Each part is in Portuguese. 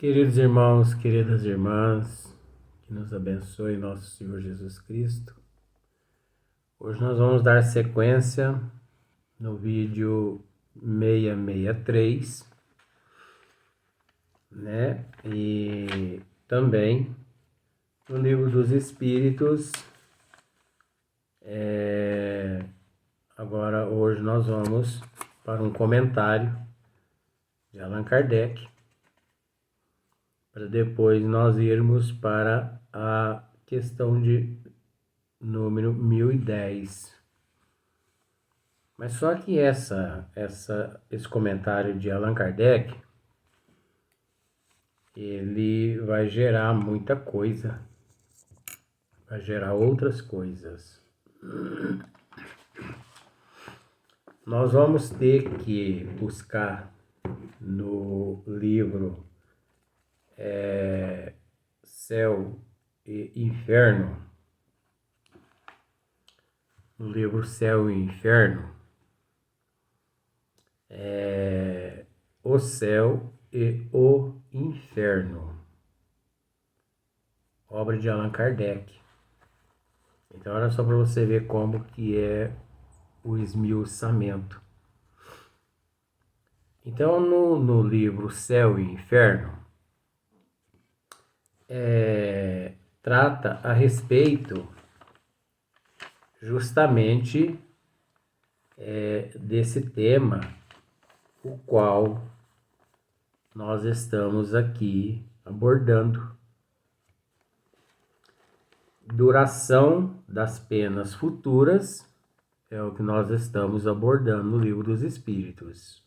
Queridos irmãos, queridas irmãs, que nos abençoe nosso Senhor Jesus Cristo. Hoje nós vamos dar sequência no vídeo 663, né? E também no Livro dos Espíritos. Agora, hoje nós vamos para um comentário de Allan Kardec, para depois nós irmos para a questão de número 1010. Mas só que esse comentário de Allan Kardec, ele vai gerar muita coisa, vai gerar outras coisas. Nós vamos ter que buscar no livro Céu e Inferno, no livro Céu e Inferno, o céu e o inferno, obra de Allan Kardec. Então olha só para você ver como que é o esmiuçamento. Então no livro Céu e Inferno, trata a respeito justamente desse tema, o qual nós estamos aqui abordando. Duração das penas futuras é o que nós estamos abordando no Livro dos Espíritos.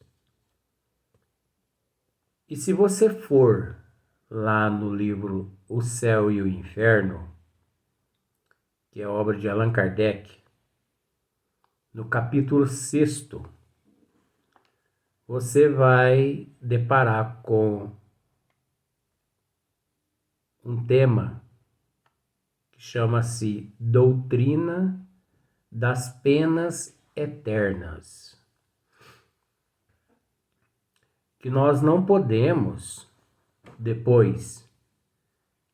E se você for lá no livro O Céu e o Inferno, que é a obra de Allan Kardec, no capítulo 6º, você vai deparar com um tema que chama-se Doutrina das Penas Eternas. Que nós não podemos, depois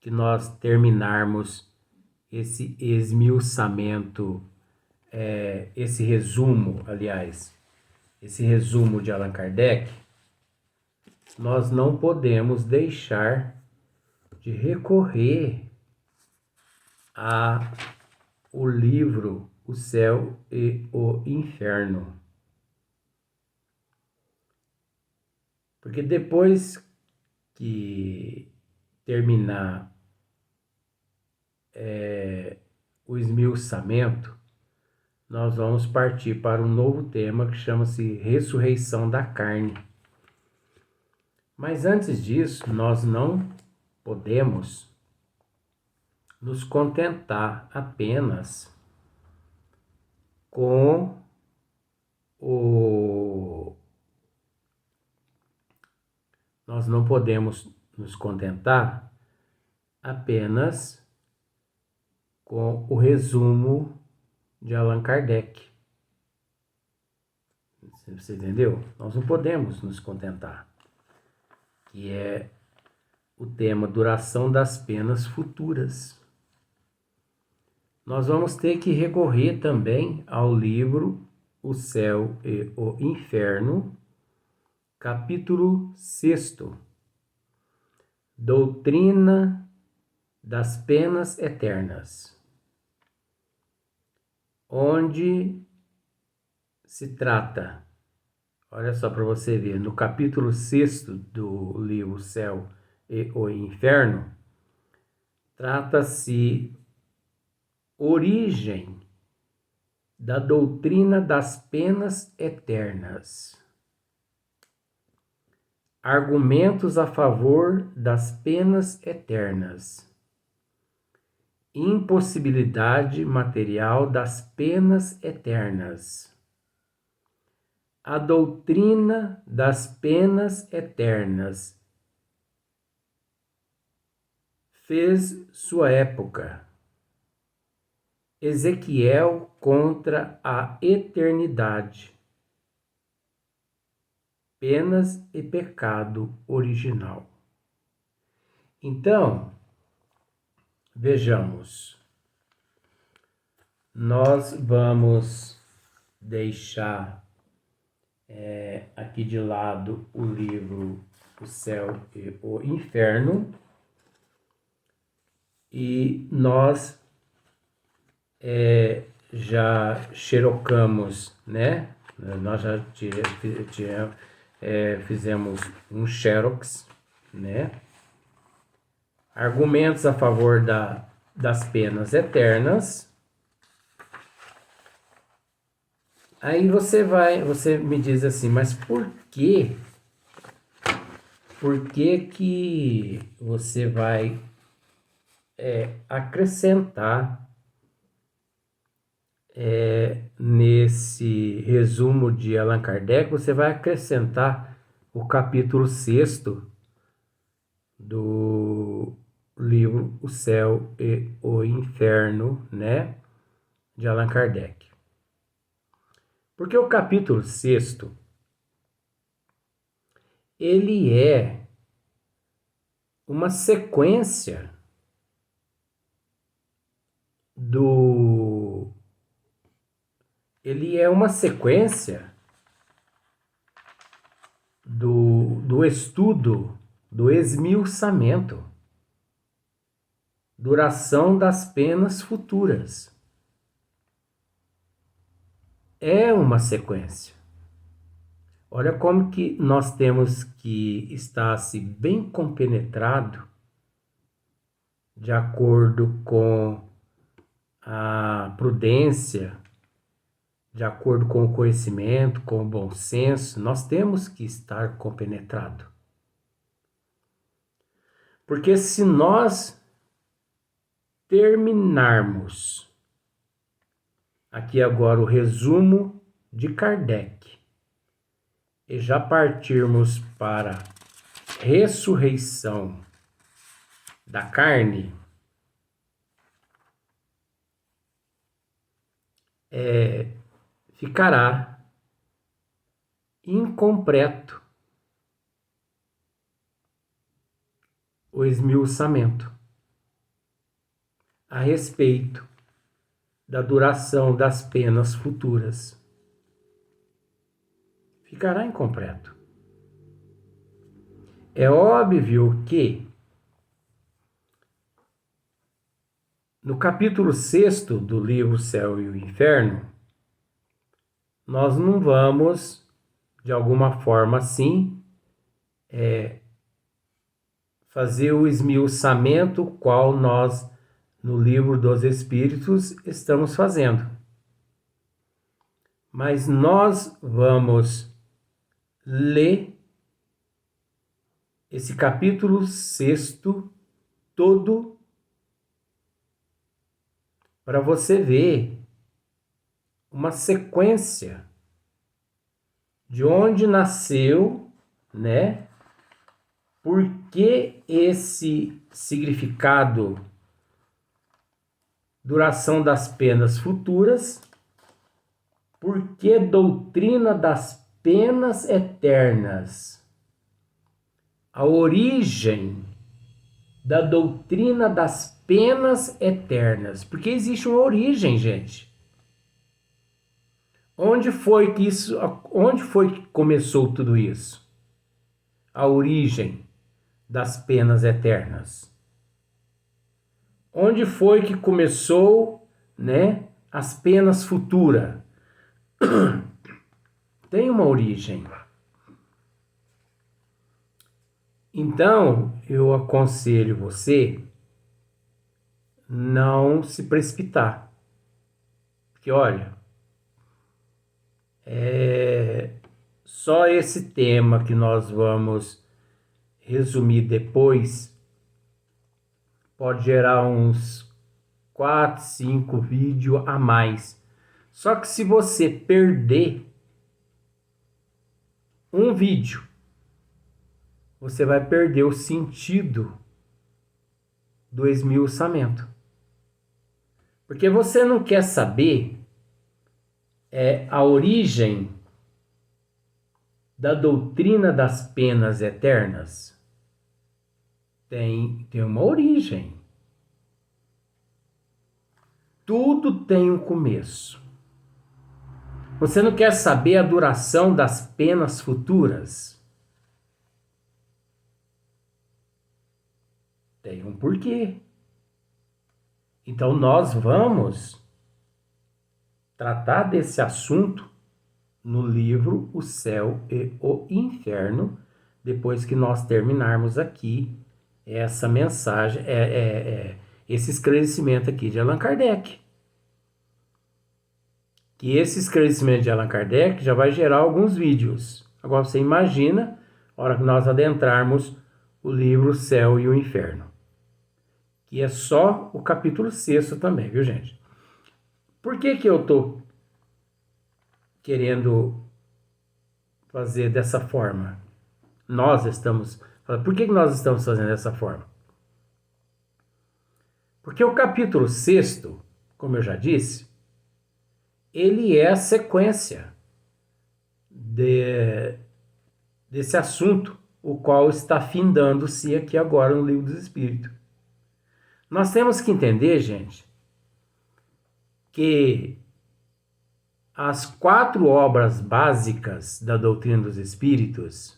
que nós terminarmos esse esmiuçamento, esse resumo de Allan Kardec, nós não podemos deixar de recorrer ao livro O Céu e o Inferno. Porque depois que terminar o esmiuçamento, nós vamos partir para um novo tema que chama-se Ressurreição da Carne. Mas antes disso, nós não podemos nos contentar apenas com Nós não podemos nos contentar apenas com o resumo de Allan Kardec. Você entendeu? Nós não podemos nos contentar, que é o tema duração das penas futuras. Nós vamos ter que recorrer também ao livro O Céu e o Inferno, capítulo 6º, Doutrina das Penas Eternas, onde se trata, olha só para você ver, no capítulo 6º do livro Céu e o Inferno, trata-se origem da doutrina das penas eternas. Argumentos a favor das penas eternas. Impossibilidade material das penas eternas. A doutrina das penas eternas fez sua época. Ezequiel contra a eternidade. Penas e pecado original. Então, vejamos. Nós vamos deixar aqui de lado o livro O Céu e o Inferno. E nós já xerocamos, né? Nós já fizemos um xerox, né? Argumentos a favor das penas eternas. Aí você me diz assim, mas por quê? Por que você vai acrescentar nesse resumo de Allan Kardec, você vai acrescentar o capítulo 6º do livro O Céu e o Inferno, né, de Allan Kardec. Porque o capítulo 6º, ele é uma sequência do estudo do esmiuçamento, duração das penas futuras. É uma sequência. Olha como que nós temos que estar assim, bem compenetrado de acordo com a prudência, de acordo com o conhecimento, com o bom senso. Nós temos que estar compenetrado. Porque se nós terminarmos aqui agora o resumo de Kardec e já partirmos para ressurreição da carne, ficará incompleto o esmiuçamento a respeito da duração das penas futuras. Ficará incompleto. É óbvio que no capítulo 6º do livro Céu e o Inferno, nós não vamos, de alguma forma assim, fazer o esmiuçamento qual nós, no livro dos Espíritos, estamos fazendo. Mas nós vamos ler esse capítulo 6º todo para você ver uma sequência de onde nasceu, né? Por que esse significado, duração das penas futuras, por que doutrina das penas eternas? A origem da doutrina das penas eternas. Porque existe uma origem, gente. Onde foi que começou tudo isso? A origem das penas eternas. Onde foi que começou, né, as penas futuras? Tem uma origem. Então, eu aconselho você não se precipitar. Porque, olha, só esse tema que nós vamos resumir depois pode gerar uns 4, 5 vídeos a mais. Só que se você perder um vídeo, você vai perder o sentido do esmiuçamento. Porque você não quer saber a origem da doutrina das penas eternas. tem uma origem. Tudo tem um começo. Você não quer saber a duração das penas futuras? Tem um porquê. Então nós vamos tratar desse assunto no livro O Céu e o Inferno, depois que nós terminarmos aqui essa mensagem, esse esclarecimento aqui de Allan Kardec. Que esse esclarecimento de Allan Kardec já vai gerar alguns vídeos. Agora você imagina, a hora que nós adentrarmos o livro O Céu e o Inferno. Que é só o capítulo 6 também, viu, gente? Por que eu estou querendo fazer dessa forma? Por que nós estamos fazendo dessa forma? Porque o capítulo 6, como eu já disse, ele é a sequência desse assunto, o qual está findando-se aqui agora no Livro dos Espíritos. Nós temos que entender, gente, que as 4 obras básicas da doutrina dos Espíritos,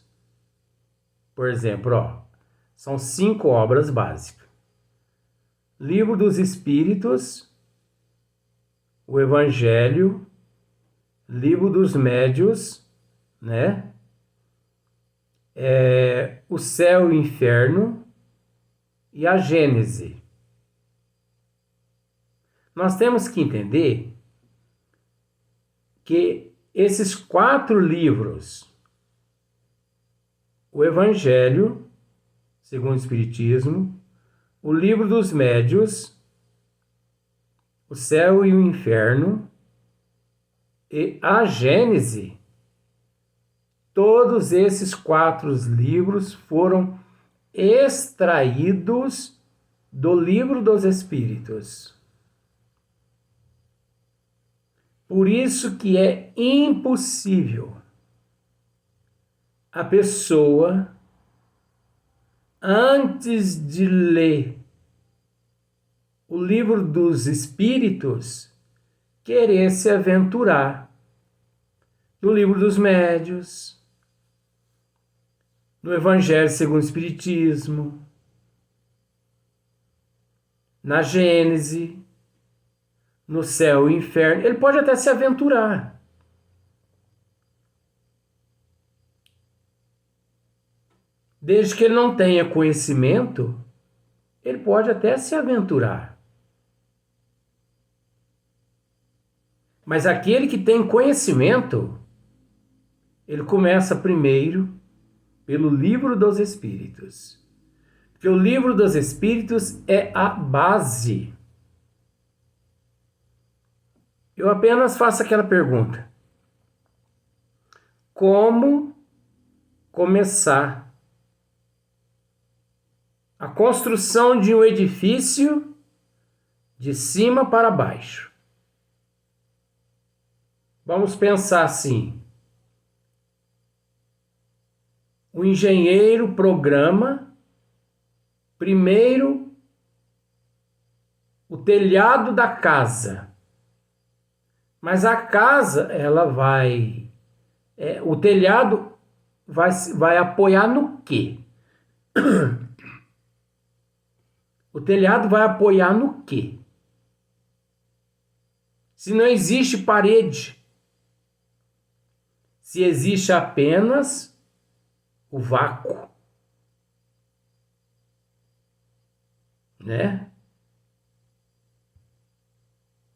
por exemplo, são 5 obras básicas. Livro dos Espíritos, o Evangelho, Livro dos Médiuns, né? O Céu e o Inferno e a Gênese. Nós temos que entender que esses 4 livros, o Evangelho, segundo o Espiritismo, o Livro dos Médiuns, o Céu e o Inferno e a Gênese, todos esses 4 livros foram extraídos do Livro dos Espíritos. Por isso que é impossível a pessoa, antes de ler o Livro dos Espíritos, querer se aventurar no Livro dos Médiuns, no Evangelho segundo o Espiritismo, na Gênese, no Céu e Inferno. Ele pode até se aventurar. Desde que ele não tenha conhecimento, ele pode até se aventurar. Mas aquele que tem conhecimento, ele começa primeiro pelo Livro dos Espíritos. Porque o Livro dos Espíritos é a base. Eu apenas faço aquela pergunta: como começar a construção de um edifício de cima para baixo? Vamos pensar assim: o engenheiro programa primeiro o telhado da casa. Mas a casa, ela vai... o telhado vai apoiar no quê? O telhado vai apoiar no quê? Se não existe parede, se existe apenas o vácuo, né?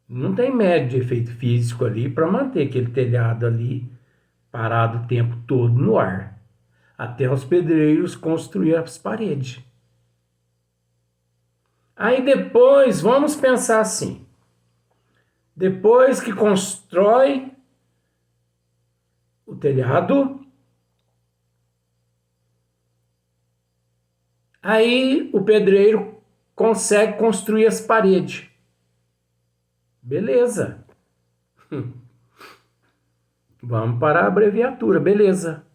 Não tem médio de efeito físico ali para manter aquele telhado ali parado o tempo todo no ar, até os pedreiros construir as paredes. Aí depois, vamos pensar assim, depois que constrói o telhado, aí o pedreiro consegue construir as paredes. Beleza. Vamos para a abreviatura, beleza.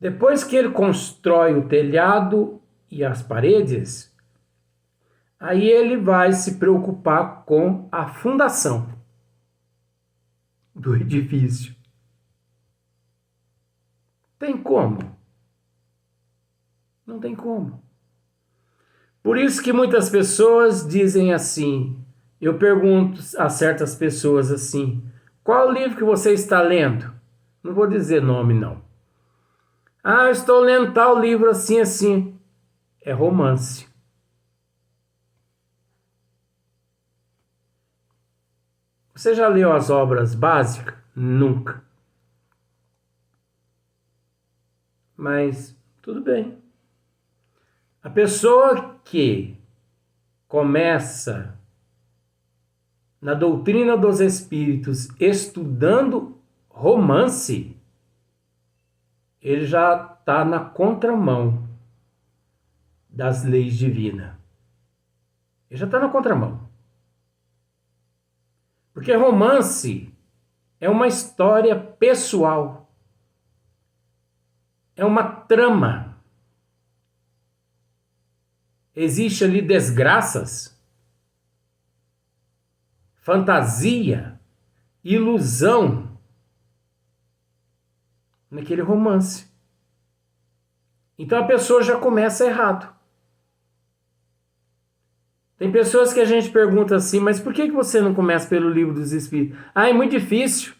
Depois que ele constrói o telhado e as paredes, aí ele vai se preocupar com a fundação do edifício. Tem como? Não tem como. Por isso que muitas pessoas dizem assim, eu pergunto a certas pessoas assim, qual o livro que você está lendo? Não vou dizer nome, não. Ah, eu estou lendo tal livro assim, assim. É romance. Você já leu as obras básicas? Nunca. Mas tudo bem. A pessoa que começa na doutrina dos espíritos estudando romance, ele já está na contramão das leis divinas. Ele já está na contramão. Porque romance é uma história pessoal. É uma trama. Existe ali desgraças, fantasia, ilusão naquele romance. Então a pessoa já começa errado. Tem pessoas que a gente pergunta assim, mas por que você não começa pelo livro dos Espíritos? Ah, é muito difícil.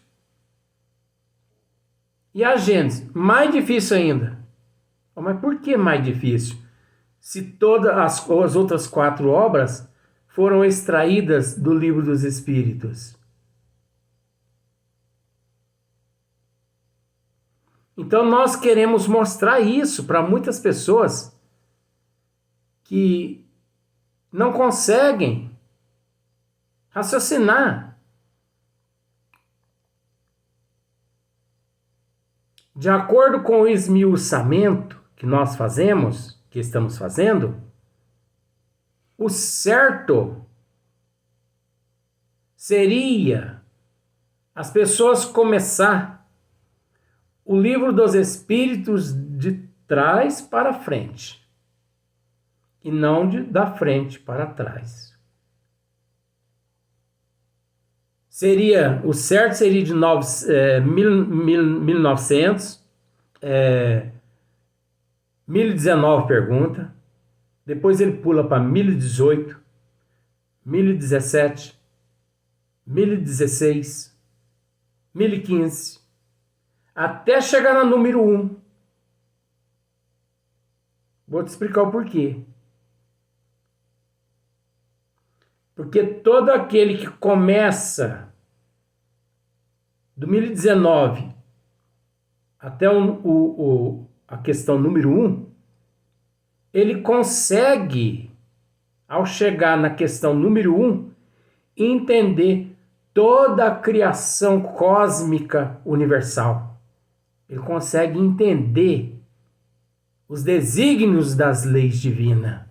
E a Gênesis? Mais difícil ainda. Mas por que mais difícil? Se todas as outras 4 obras foram extraídas do livro dos Espíritos. Então nós queremos mostrar isso para muitas pessoas que não conseguem raciocinar. De acordo com o esmiuçamento que nós fazemos, que estamos fazendo, o certo seria as pessoas começar o livro dos Espíritos de trás para frente e não da frente para trás. O certo seria de 1900, 1019 pergunta, depois ele pula para 1018, 1017, 1016, 1015, até chegar no número 1. Vou te explicar o porquê. Porque todo aquele que começa do 1019 até a questão número 1, ele consegue, ao chegar na questão número 1, entender toda a criação cósmica universal. Ele consegue entender os desígnios das leis divinas.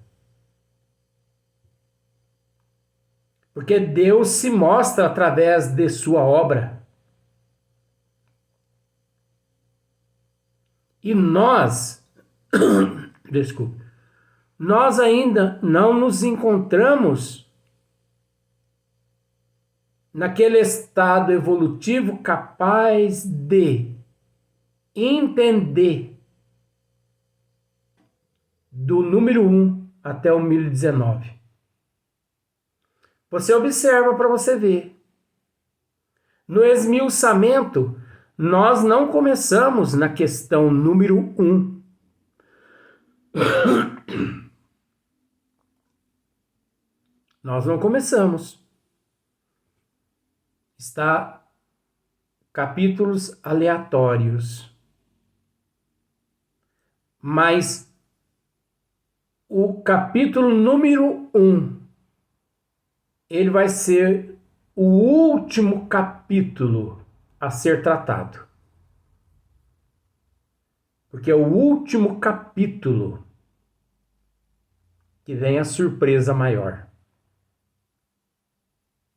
Porque Deus se mostra através de sua obra. E nós, desculpe, nós ainda não nos encontramos naquele estado evolutivo capaz de entender do número 1 até o 1019. Você observa para você ver. No esmiuçamento, nós não começamos na questão número 1. Nós não começamos. Está capítulos aleatórios. Mas o capítulo número 1, ele vai ser o último capítulo a ser tratado. Porque é o último capítulo que vem a surpresa maior.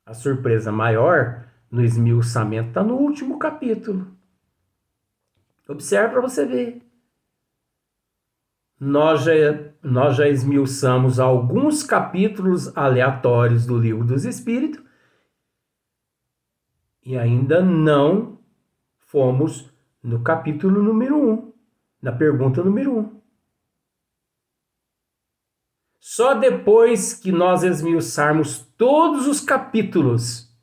A surpresa maior no esmiuçamento está no último capítulo. Observe para você ver. nós já esmiuçamos alguns capítulos aleatórios do Livro dos Espíritos e ainda não fomos no capítulo número 1, na pergunta número 1. Só depois que nós esmiuçarmos todos os capítulos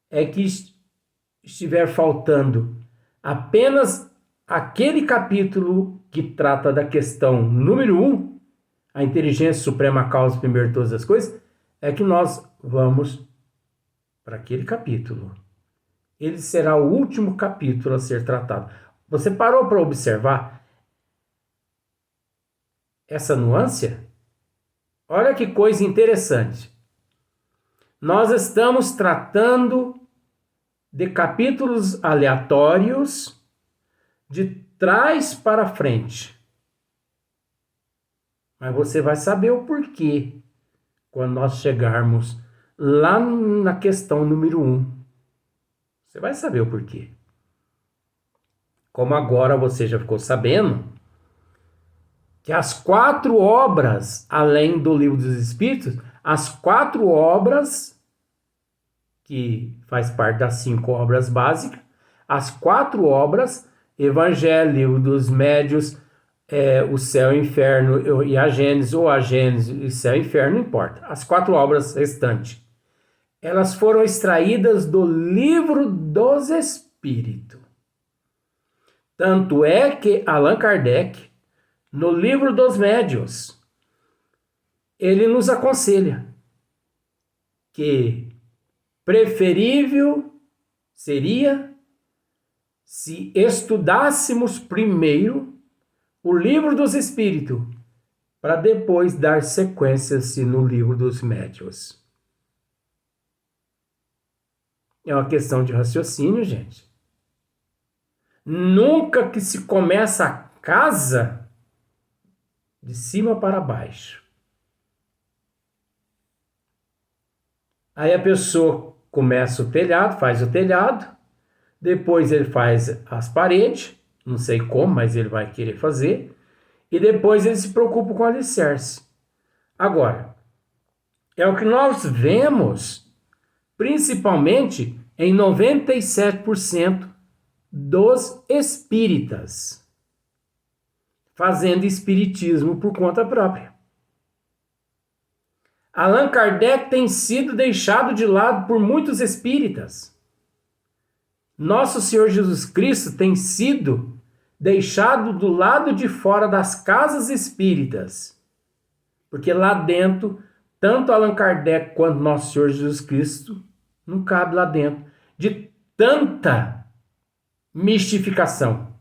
é que estiver faltando apenas aquele capítulo que trata da questão número 1, a inteligência suprema causa primeiro de todas as coisas, é que nós vamos para aquele capítulo. Ele será o último capítulo a ser tratado. Você parou para observar essa nuance? Olha que coisa interessante. Nós estamos tratando de capítulos aleatórios de trás para frente. Mas você vai saber o porquê quando nós chegarmos lá na questão número 1. Você vai saber o porquê. Como agora você já ficou sabendo que as 4 obras, além do Livro dos Espíritos, as 4 obras, que faz parte das 5 obras básicas, as 4 obras, Evangelho, Livro dos Médiuns, o Céu e o Inferno e a Gênesis, ou a Gênesis e o Céu e o Inferno, não importa. As 4 obras restantes, elas foram extraídas do Livro dos Espíritos. Tanto é que Allan Kardec, no Livro dos Médiuns, ele nos aconselha que preferível seria se estudássemos primeiro o Livro dos Espíritos, para depois dar sequência-se no Livro dos Médiuns. É uma questão de raciocínio, gente. Nunca que se começa a casa de cima para baixo. Aí a pessoa começa o telhado, faz o telhado, depois ele faz as paredes, não sei como, mas ele vai querer fazer, e depois ele se preocupa com o alicerce. Agora, é o que nós vemos, principalmente em 97% dos espíritas, fazendo espiritismo por conta própria. Allan Kardec tem sido deixado de lado por muitos espíritas. Nosso Senhor Jesus Cristo tem sido deixado do lado de fora das casas espíritas. Porque lá dentro, tanto Allan Kardec quanto Nosso Senhor Jesus Cristo não cabe lá dentro. De tanta mistificação,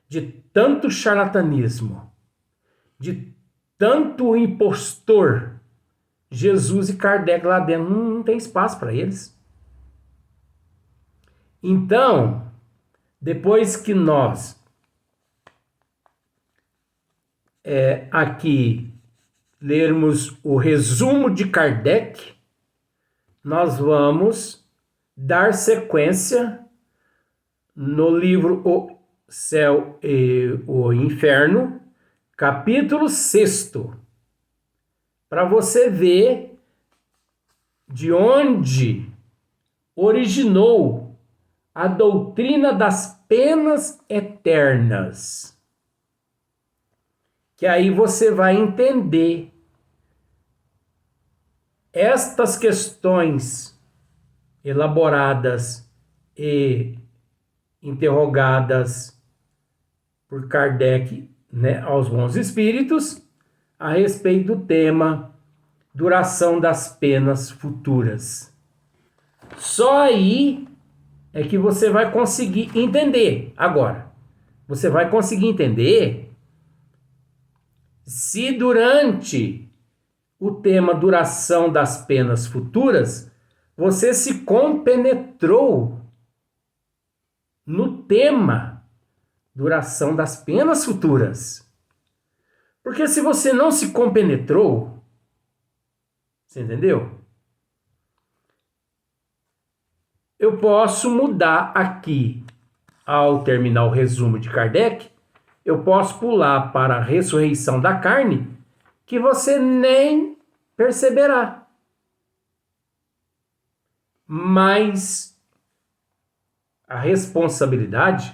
de tanto charlatanismo, de tanto impostor, Jesus e Kardec lá dentro não tem espaço para eles. Então, depois que nós aqui lermos o resumo de Kardec, nós vamos dar sequência no livro O Céu e o Inferno, capítulo 6º, para você ver de onde originou a doutrina das penas eternas. Que aí você vai entender estas questões elaboradas e interrogadas por Kardec, né, aos bons espíritos, a respeito do tema duração das penas futuras. Só aí é que você vai conseguir entender. Agora, você vai conseguir entender se durante o tema duração das penas futuras, você se compenetrou no tema duração das penas futuras. Porque se você não se compenetrou, você entendeu? Eu posso mudar aqui, ao terminar o resumo de Kardec, eu posso pular para a ressurreição da carne, que você nem perceberá. Mas a responsabilidade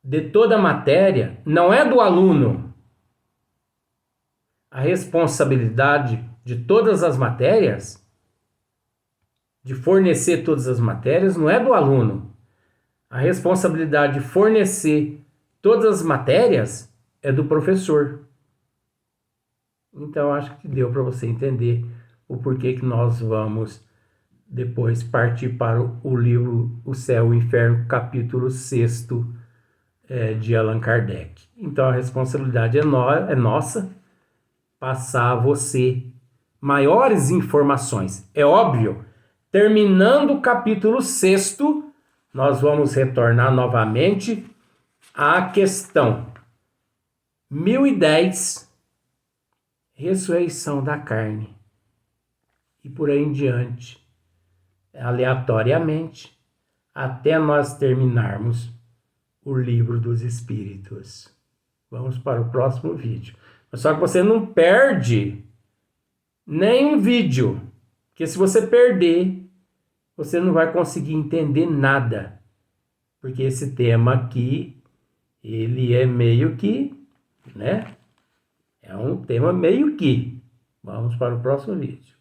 de toda a matéria não é do aluno. A responsabilidade de todas as matérias, de fornecer todas as matérias, não é do aluno. A responsabilidade de fornecer todas as matérias é do professor. Então, acho que deu para você entender o porquê que nós vamos depois partir para o livro O Céu e o Inferno, capítulo 6º, de Allan Kardec. Então, a responsabilidade é nossa passar a você maiores informações. É óbvio, terminando o capítulo 6º, nós vamos retornar novamente à questão 1010, ressurreição da carne. E por aí em diante, aleatoriamente, até nós terminarmos o livro dos Espíritos. Vamos para o próximo vídeo. Só que você não perde nenhum vídeo, porque se você perder, você não vai conseguir entender nada, porque esse tema aqui, ele é meio que, né? É um tema meio que. Vamos para o próximo vídeo.